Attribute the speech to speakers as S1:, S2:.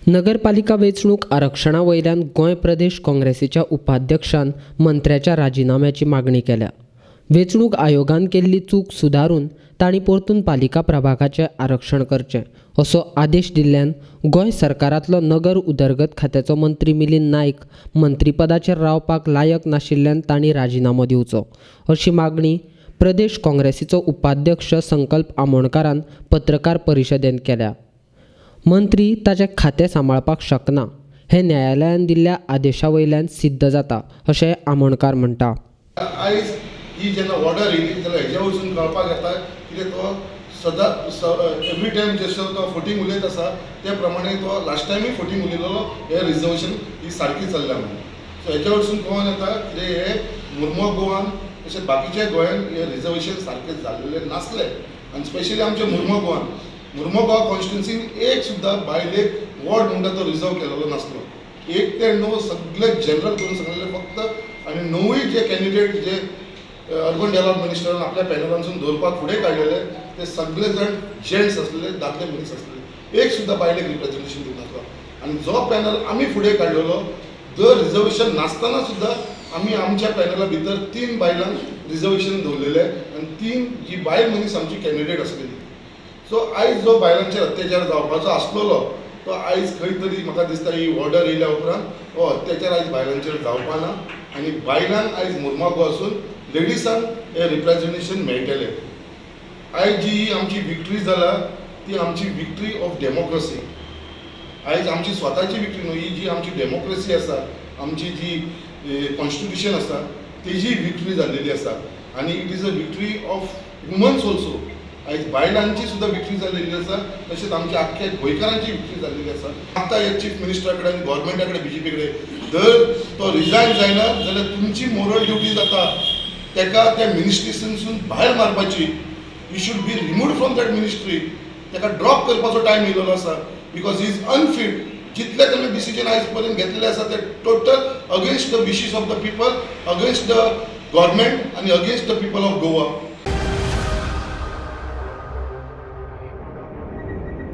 S1: नगरपालिका वेंचणूक आरक्षणा वयल्यान गोंय प्रदेश काँग्रेसीच्या उपाध्यक्षान मंत्र्याच्या राजिनाम्याची मागणी केल्या। वेंचणूक आयोगान केल्ली चूक सुदारून तांणी परतून पालिका प्रभागाचें आरक्षण करचें असो आदेश दिल्ल्यान गोंय सरकारांतलो नगर उदरगत खात्याचो मंत्री मिलिंद नायक मंत्रीपदाचेर रावपाक लायक नाशिल्ल्यान तांणी राजिनामो दिवचो अशी मागणी प्रदेश काँग्रेसीचो उपाध्यक्ष संकल्प आमोणकारान पत्रकार परिशदेंत केल्या। मंत्री ताचें खातें सांबाळपाक शकना हें न्यायालयान दिल्ल्या आदेशा वयल्यान सिद्ध जाता अशें आमोणकार म्हणटा।
S2: आयज ही जेन्ना ऑर्डर येयली जाल्यार हेज्या वरसून कळपाक येता कितें तो सदां एवरी टायम जसो तो फोटींग उलयत आसा त्या प्रमाणे तो लास्ट टायमूय फोटींग उलयलो हे रिजर्वेशन ही सारकी चल्ल्या म्हणून। सो हेज्या वरसून कळोन येता कितें हे मुर्मो गोवान तशेंच बाकीच्या गोंयान हे रिजर्वेशन सारकें जाल्लेलें नासलें आनी स्पेशली आमच्या मुर्मो गोवा कॉन्स्टिट्युन्सीन एक सुद्दां बायलेक वॉर्ड म्हणटा तो रिजर्व केलेलो नासलो। 1 ते 9 सगळे जनरल करून सांगलेले फक्त आनी 9 जे कॅन्डिडेट जे अर्बन डेव्हलपमेंट मिनिस्टरान आपल्या पॅनलांसून दवरपाक फुडें काडलेले ते सगळे जण जेंट्स आसलेले, दादले मनीस आसलेले, एक सुद्दां बायलेक रिप्रेझेंटेशन दिनासलो। आनी जो पॅनल आमी फुडें काडलेलो जर रिजर्वेशन नासतना सुद्दां आमी आमच्या पॅनला भितर 3 बायलांक रिजर्वेशन दवरलेले आनी 3 जी बायल मनीस आमची कॅन्डिडेट आसलेली। सो आयज जो बायलांचेर अत्याचार जावपाचो आसलेलो तो आयज खंय तरी म्हाका दिसता ही ऑर्डर येयल्या उपरांत हो अत्याचार आयज बायलांचेर जावपा ना आनी बायलांक आयज मुर्मागो आसून लेडिसांक हे रिप्रेझेंटेशन मेळटलें। आयज जी आमची विक्ट्री जाला ती आमची विक्ट्री ऑफ डेमोक्रेसी। आयज आमची स्वताची विक्ट्री न्हू, ही जी आमची डेमोक्रेसी आसा, आमची जी कॉन्स्टिट्युशन आसा तेजी विक्ट्री जाल्लेली आसा आनी it is a victory of women's also. आयज बायलांची सुद्दां विक्ट्री जाल्लेली आसा तशेंच आमच्या आख्ख्या गोंयकारांची विक्ट्री जाल्लेली आसा। आतां हे चीफ मिनिस्टरा कडेन आनी गव्हर्मेंटा कडेन बीजेपी कडेन जर तो रिजायन जायना जाल्यार तुमची मोरल ड्युटी जाता तेका त्या मिनिस्ट्रीसून भायर मारपाची। You should be removed from that ministry, तेका ड्रॉप करपाचो टायम येयलेलो आसा बिकॉज ही इज अनफीट। जितले ताणें डिसिजन आयज पर्यंत घेतलेले आसा ते total against the wishes of the people, against the government आनी against the people of Goa.